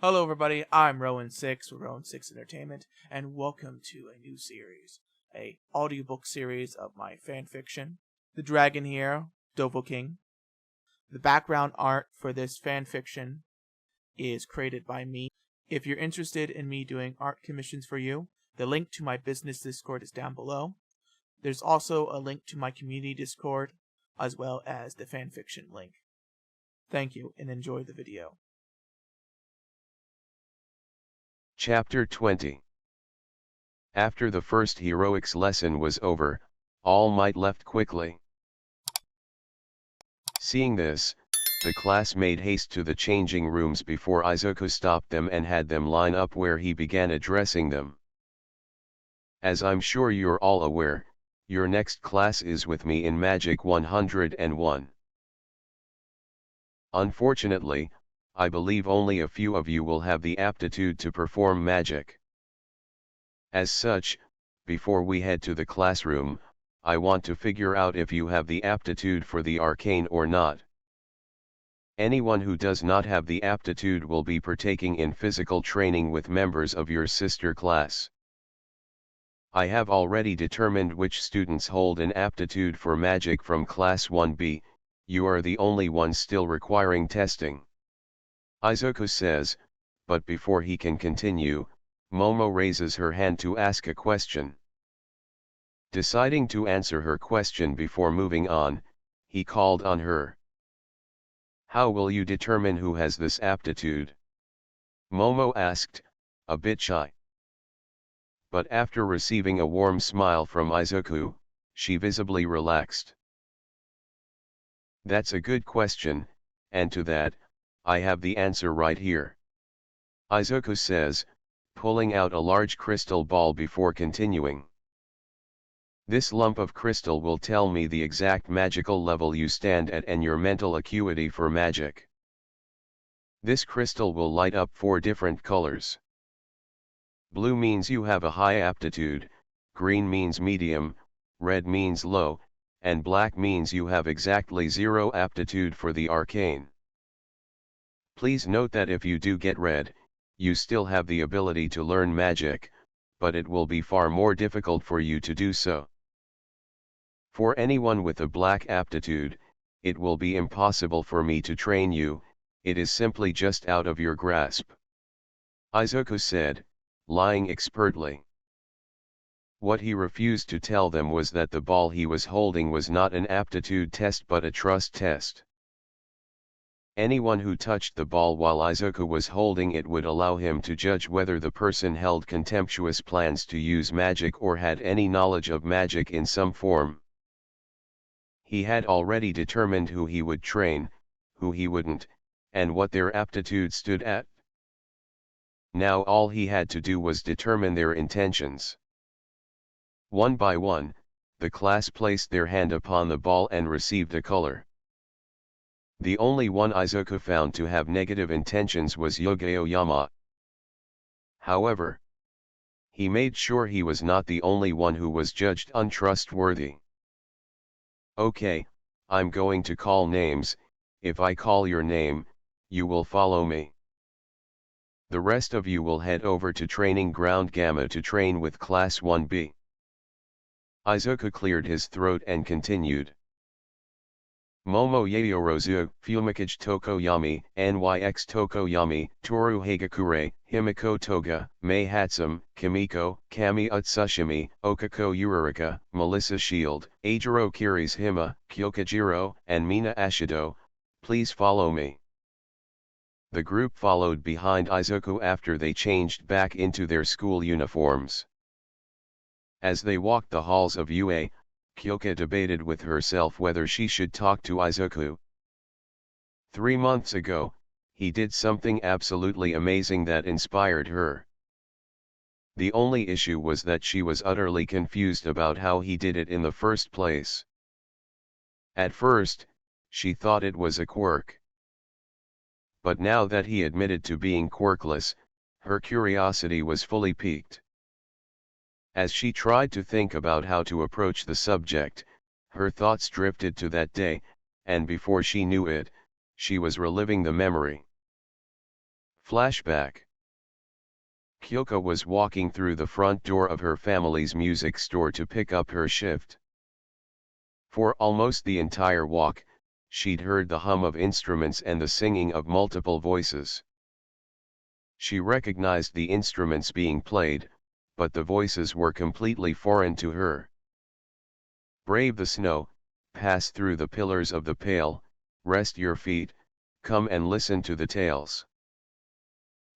Hello everybody, I'm Rowan6 with Rowan6 Entertainment, and welcome to a new series, a audiobook series of my fanfiction, The Dragon Hero Dovahkiin. The background art for this fanfiction is created by me. If you're interested in me doing art commissions for you, the link to my business Discord is down below. There's also a link to my community Discord, as well as the fanfiction link. Thank you, and enjoy the video. Chapter 20. After the first heroics lesson was over, All Might left quickly. Seeing this, the class made haste to the changing rooms before Izuku stopped them and had them line up where he began addressing them. As I'm sure you're all aware, your next class is with me in Magic 101. Unfortunately, I believe only a few of you will have the aptitude to perform magic. As such, before we head to the classroom, I want to figure out if you have the aptitude for the arcane or not. Anyone who does not have the aptitude will be partaking in physical training with members of your sister class. I have already determined which students hold an aptitude for magic from Class 1B, you are the only ones still requiring testing. Izuku says, but before he can continue, Momo raises her hand to ask a question. Deciding to answer her question before moving on, he called on her. How will you determine who has this aptitude? Momo asked, a bit shy. But after receiving a warm smile from Izuku, she visibly relaxed. That's a good question, and to that, I have the answer right here. Izuku says, pulling out a large crystal ball before continuing. This lump of crystal will tell me the exact magical level you stand at and your mental acuity for magic. This crystal will light up 4 different colors. Blue means you have a high aptitude, green means medium, red means low, and black means you have exactly 0 aptitude for the arcane. Please note that if you do get red, you still have the ability to learn magic, but it will be far more difficult for you to do so. For anyone with a black aptitude, it will be impossible for me to train you, it is simply just out of your grasp. Izuku said, lying expertly. What he refused to tell them was that the ball he was holding was not an aptitude test but a trust test. Anyone who touched the ball while Izuku was holding it would allow him to judge whether the person held contemptuous plans to use magic or had any knowledge of magic in some form. He had already determined who he would train, who he wouldn't, and what their aptitude stood at. Now all he had to do was determine their intentions. One by one, the class placed their hand upon the ball and received a color. The only one Izuku found to have negative intentions was Yugeo Yama. However, he made sure he was not the only one who was judged untrustworthy. Okay, I'm going to call names, if I call your name, you will follow me. The rest of you will head over to Training Ground Gamma to train with Class 1B. Izuku cleared his throat and continued. Momo Yayorozu, Fumikage Tokoyami, Nyx Tokoyami, Toru Hagakure, Himiko Toga, Mei Hatsum, Kimiko, Kami Utsushimi, Okako Urarika, Melissa Shield, Ajiro Kiris Hima, Kyokajiro, and Mina Ashido, please follow me. The group followed behind Izuku after they changed back into their school uniforms. As they walked the halls of UA, Kyoka debated with herself whether she should talk to Izuku. 3 months ago, he did something absolutely amazing that inspired her. The only issue was that she was utterly confused about how he did it in the first place. At first, she thought it was a quirk. But now that he admitted to being quirkless, her curiosity was fully piqued. As she tried to think about how to approach the subject, her thoughts drifted to that day, and before she knew it, she was reliving the memory. Flashback. Kyoka was walking through the front door of her family's music store to pick up her shift. For almost the entire walk, she'd heard the hum of instruments and the singing of multiple voices. She recognized the instruments being played, but the voices were completely foreign to her. Brave the snow, pass through the pillars of the pale, rest your feet, come and listen to the tales.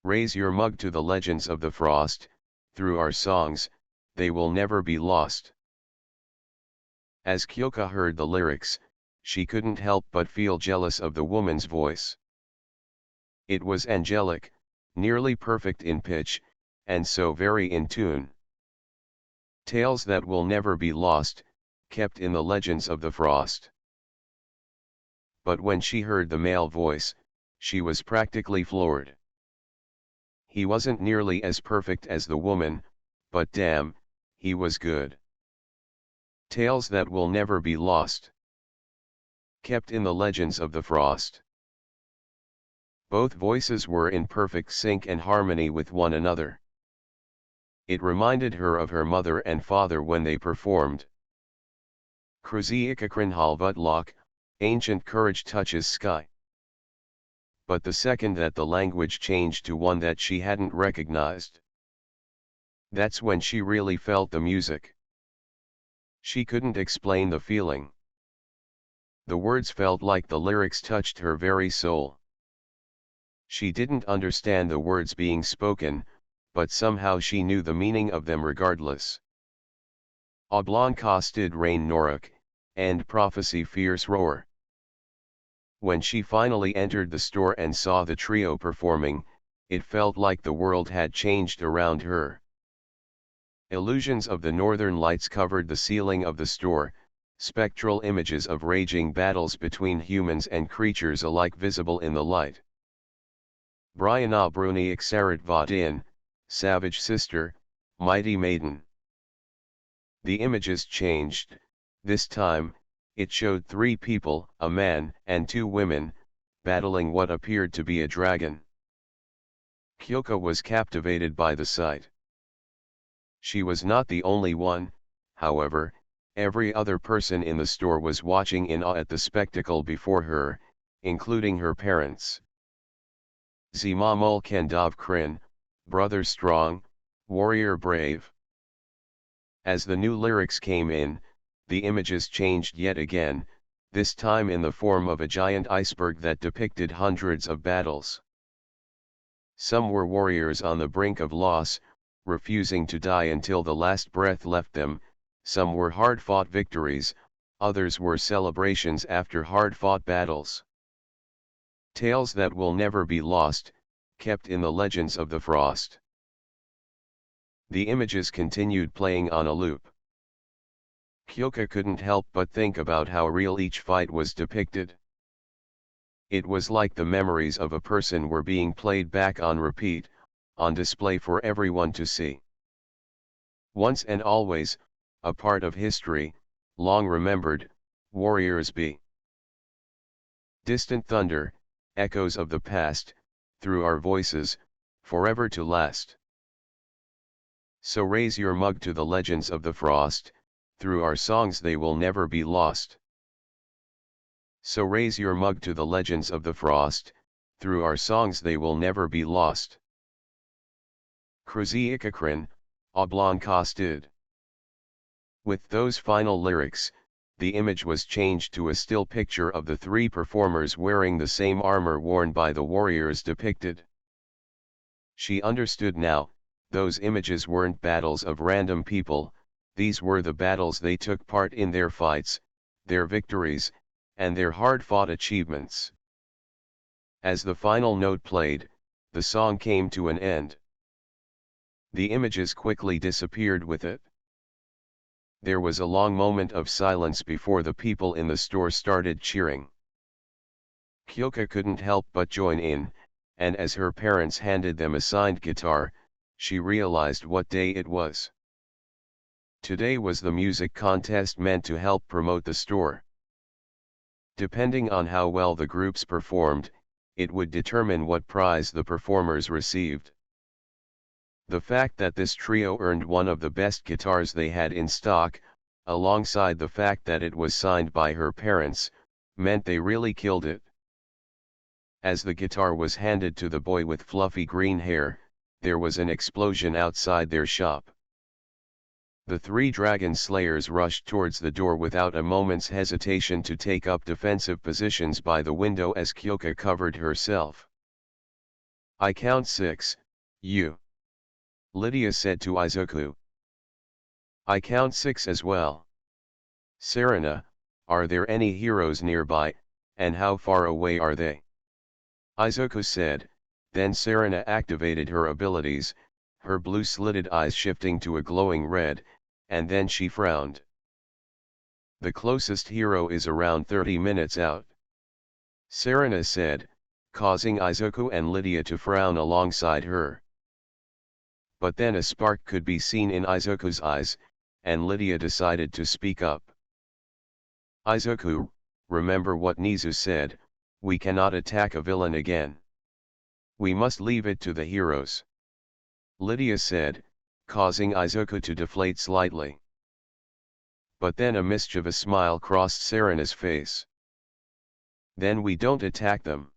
Raise your mug to the legends of the frost, through our songs, they will never be lost. As Kyoka heard the lyrics, she couldn't help but feel jealous of the woman's voice. It was angelic, nearly perfect in pitch, and so very in tune. Tales that will never be lost, kept in the legends of the frost. But when she heard the male voice, she was practically floored. He wasn't nearly as perfect as the woman, but damn, he was good. Tales that will never be lost, kept in the legends of the frost. Both voices were in perfect sync and harmony with one another. It reminded her of her mother and father when they performed. Kruziikakrin halvutlok, ancient courage touches sky. But the second that the language changed to one that she hadn't recognized, that's when she really felt the music. She couldn't explain the feeling. The words felt like the lyrics touched her very soul. She didn't understand the words being spoken, but somehow she knew the meaning of them regardless. Oblong costed rain Norak, and prophecy fierce roar. When she finally entered the store and saw the trio performing, it felt like the world had changed around her. Illusions of the northern lights covered the ceiling of the store, spectral images of raging battles between humans and creatures alike visible in the light. Brianna Bruni Xarit Vadin, Savage Sister, Mighty Maiden. The images changed. This time, it showed 3 people, a man and 2 women, battling what appeared to be a dragon. Kyoka was captivated by the sight. She was not the only one, however, every other person in the store was watching in awe at the spectacle before her, including her parents. Zimamul Kendav Krin, brother strong, warrior brave. As the new lyrics came in, the images changed yet again, this time in the form of a giant iceberg that depicted hundreds of battles. Some were warriors on the brink of loss, refusing to die until the last breath left them, some were hard-fought victories, others were celebrations after hard-fought battles. Tales that will never be lost, kept in the legends of the frost. The images continued playing on a loop. Kyoka couldn't help but think about how real each fight was depicted. It was like the memories of a person were being played back on repeat, on display for everyone to see. Once and always, a part of history, long remembered, warriors be. Distant thunder, echoes of the past, through our voices, forever to last. So raise your mug to the legends of the frost, through our songs they will never be lost. So raise your mug to the legends of the frost, through our songs they will never be lost. Kruziikakrin, Oblong costed. With those final lyrics, the image was changed to a still picture of the 3 performers wearing the same armor worn by the warriors depicted. She understood now, those images weren't battles of random people, these were the battles they took part in, their fights, their victories, and their hard-fought achievements. As the final note played, the song came to an end. The images quickly disappeared with it. There was a long moment of silence before the people in the store started cheering. Kyoka couldn't help but join in, and as her parents handed them a signed guitar, she realized what day it was. Today was the music contest meant to help promote the store. Depending on how well the groups performed, it would determine what prize the performers received. The fact that this trio earned one of the best guitars they had in stock, alongside the fact that it was signed by her parents, meant they really killed it. As the guitar was handed to the boy with fluffy green hair, there was an explosion outside their shop. The three dragon slayers rushed towards the door without a moment's hesitation to take up defensive positions by the window as Kyoka covered herself. "I count 6, you," Lydia said to Izuku. "I count 6 as well. Serena, are there any heroes nearby, and how far away are they?" Izuku said. Then Serena activated her abilities, her blue-slitted eyes shifting to a glowing red, and then she frowned. "The closest hero is around 30 minutes out," Serena said, causing Izuku and Lydia to frown alongside her. But then a spark could be seen in Izuku's eyes, and Lydia decided to speak up. "Izuku, remember what Nizu said, we cannot attack a villain again. We must leave it to the heroes," Lydia said, causing Izuku to deflate slightly. But then a mischievous smile crossed Serena's face. "Then we don't attack them.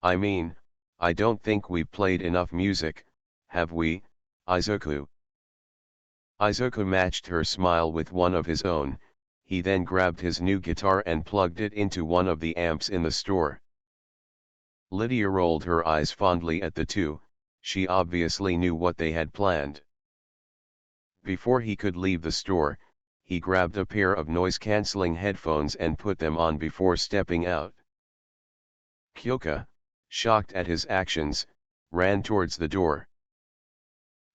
I mean, I don't think we've played enough music, have we, Izuku?" Izuku matched her smile with one of his own. He then grabbed his new guitar and plugged it into one of the amps in the store. Lydia rolled her eyes fondly at the two. She obviously knew what they had planned. Before he could leave the store, he grabbed a pair of noise-canceling headphones and put them on before stepping out. Kyoka, shocked at his actions, ran towards the door.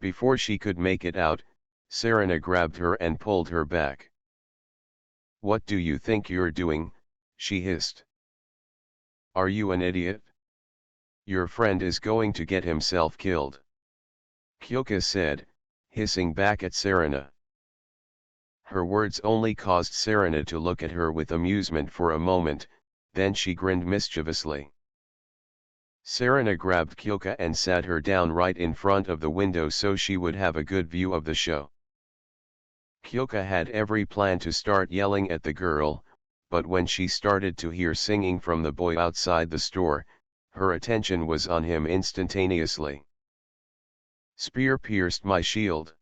Before she could make it out, Serena grabbed her and pulled her back. "What do you think you're doing?" she hissed. "Are you an idiot? Your friend is going to get himself killed," Kyoka said, hissing back at Serena. Her words only caused Serena to look at her with amusement for a moment, then she grinned mischievously. Serena grabbed Kyoka and sat her down right in front of the window so she would have a good view of the show. Kyoka had every plan to start yelling at the girl, but when she started to hear singing from the boy outside the store, her attention was on him instantaneously. "Spear pierced my shield.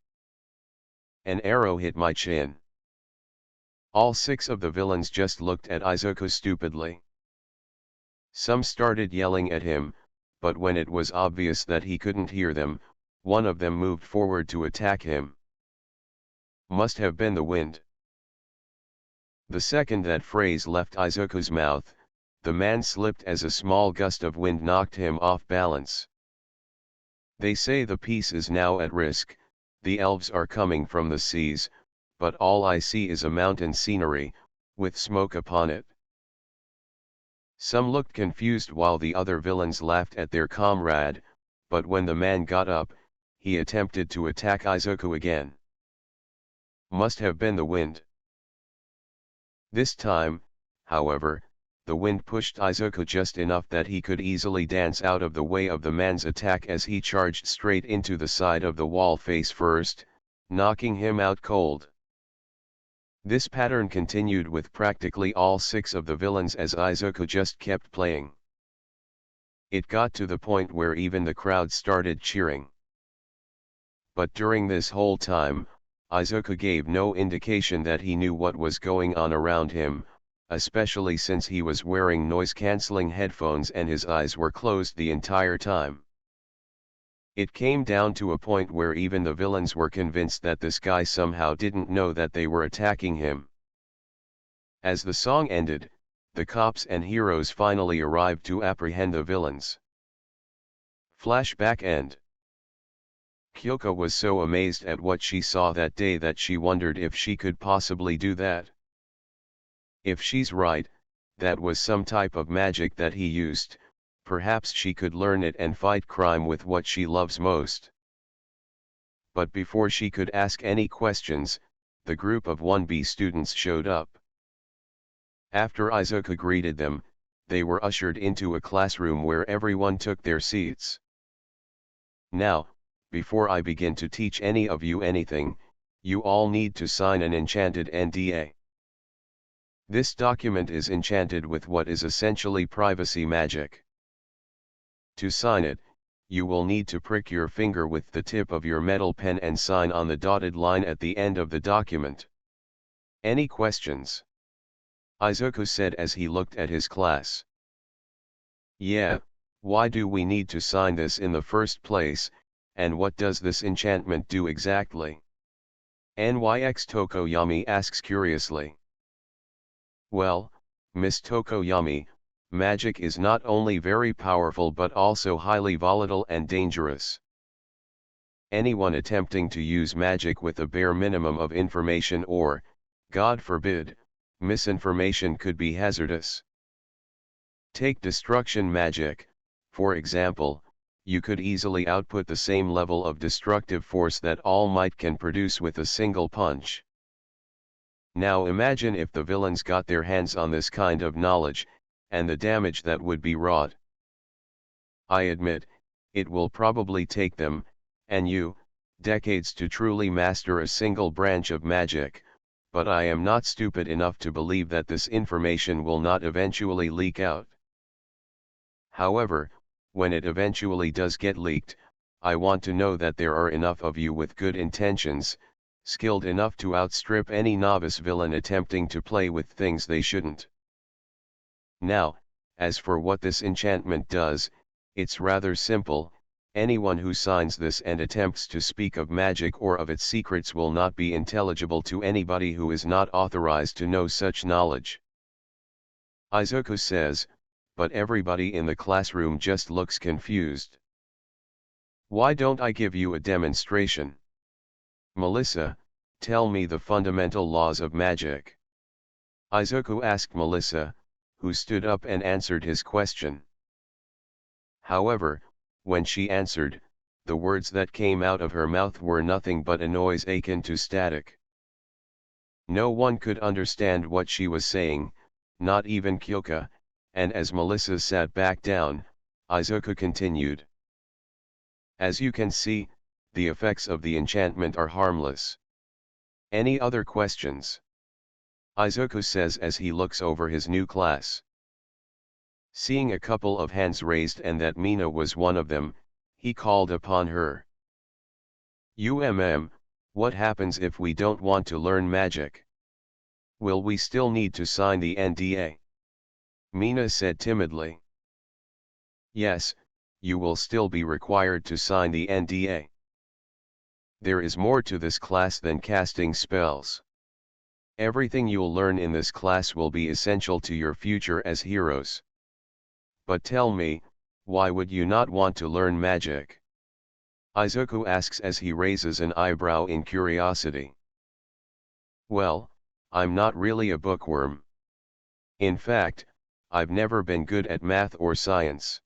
An arrow hit my chin." All 6 of the villains just looked at Izuku stupidly. Some started yelling at him, but when it was obvious that he couldn't hear them, one of them moved forward to attack him. "Must have been the wind." The second that phrase left Izuku's mouth, the man slipped as a small gust of wind knocked him off balance. "They say the peace is now at risk, the elves are coming from the seas, but all I see is a mountain scenery, with smoke upon it." Some looked confused while the other villains laughed at their comrade, but when the man got up, he attempted to attack Izuku again. "Must have been the wind." This time, however, the wind pushed Izuku just enough that he could easily dance out of the way of the man's attack as he charged straight into the side of the wall face first, knocking him out cold. This pattern continued with practically all 6 of the villains as Izuku just kept playing. It got to the point where even the crowd started cheering. But during this whole time, Izuku gave no indication that he knew what was going on around him, especially since he was wearing noise-canceling headphones and his eyes were closed the entire time. It came down to a point where even the villains were convinced that this guy somehow didn't know that they were attacking him. As the song ended, the cops and heroes finally arrived to apprehend the villains. Flashback end. Kyoka was so amazed at what she saw that day that she wondered if she could possibly do that. If she's right, that was some type of magic that he used, perhaps she could learn it and fight crime with what she loves most. But before she could ask any questions, the group of 1B students showed up. After Izuku greeted them, they were ushered into a classroom where everyone took their seats. Now, before I begin to teach any of you anything, you all need to sign an enchanted NDA. This document is enchanted with what is essentially privacy magic. To sign it, you will need to prick your finger with the tip of your metal pen and sign on the dotted line at the end of the document. Any questions? Izuku said as he looked at his class. Yeah, why do we need to sign this in the first place, and what does this enchantment do exactly? NYX Tokoyami asks curiously. Well, Miss Tokoyami, magic is not only very powerful but also highly volatile and dangerous. Anyone attempting to use magic with a bare minimum of information or, God forbid, misinformation could be hazardous. Take destruction magic, for example. You could easily output the same level of destructive force that All Might can produce with a single punch. Now imagine if the villains got their hands on this kind of knowledge, and the damage that would be wrought. I admit, it will probably take them, and you, decades to truly master a single branch of magic, but I am not stupid enough to believe that this information will not eventually leak out. However, when it eventually does get leaked, I want to know that there are enough of you with good intentions, skilled enough to outstrip any novice villain attempting to play with things they shouldn't. Now, as for what this enchantment does, it's rather simple. Anyone who signs this and attempts to speak of magic or of its secrets will not be intelligible to anybody who is not authorized to know such knowledge. Izuku says, but everybody in the classroom just looks confused. Why don't I give you a demonstration? Melissa, tell me the fundamental laws of magic. Izuku asked Melissa, who stood up and answered his question. However, when she answered, the words that came out of her mouth were nothing but a noise akin to static. No one could understand what she was saying, not even Kyoka, and as Melissa sat back down, Izuku continued. As you can see, the effects of the enchantment are harmless. Any other questions? Izuku says as he looks over his new class. Seeing a couple of hands raised and that Mina was one of them, he called upon her. What happens if we don't want to learn magic? Will we still need to sign the NDA? Mina said timidly. Yes, you will still be required to sign the NDA. There is more to this class than casting spells. Everything you'll learn in this class will be essential to your future as heroes. But tell me, why would you not want to learn magic? Izuku asks as he raises an eyebrow in curiosity. Well, I'm not really a bookworm. In fact, I've never been good at math or science.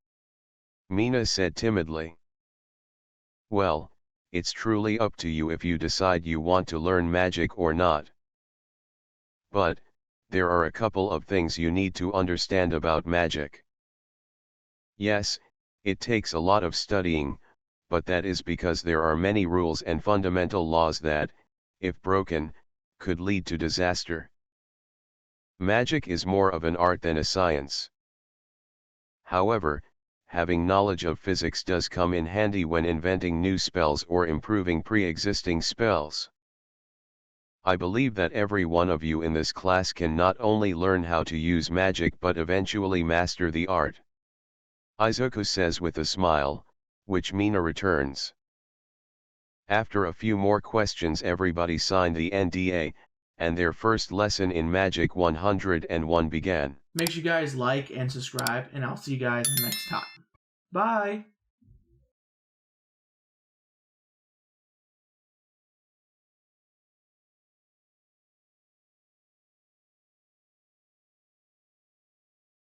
Mina said timidly. Well, it's truly up to you if you decide you want to learn magic or not. But, there are a couple of things you need to understand about magic. Yes, it takes a lot of studying, but that is because there are many rules and fundamental laws that, if broken, could lead to disaster. Magic is more of an art than a science. However, having knowledge of physics does come in handy when inventing new spells or improving pre-existing spells. I believe that every one of you in this class can not only learn how to use magic but eventually master the art. Izuku says with a smile, which Mina returns. After a few more questions, everybody signed the NDA, and their first lesson in Magic 101 began. Make sure you guys like and subscribe, and I'll see you guys next time. Bye!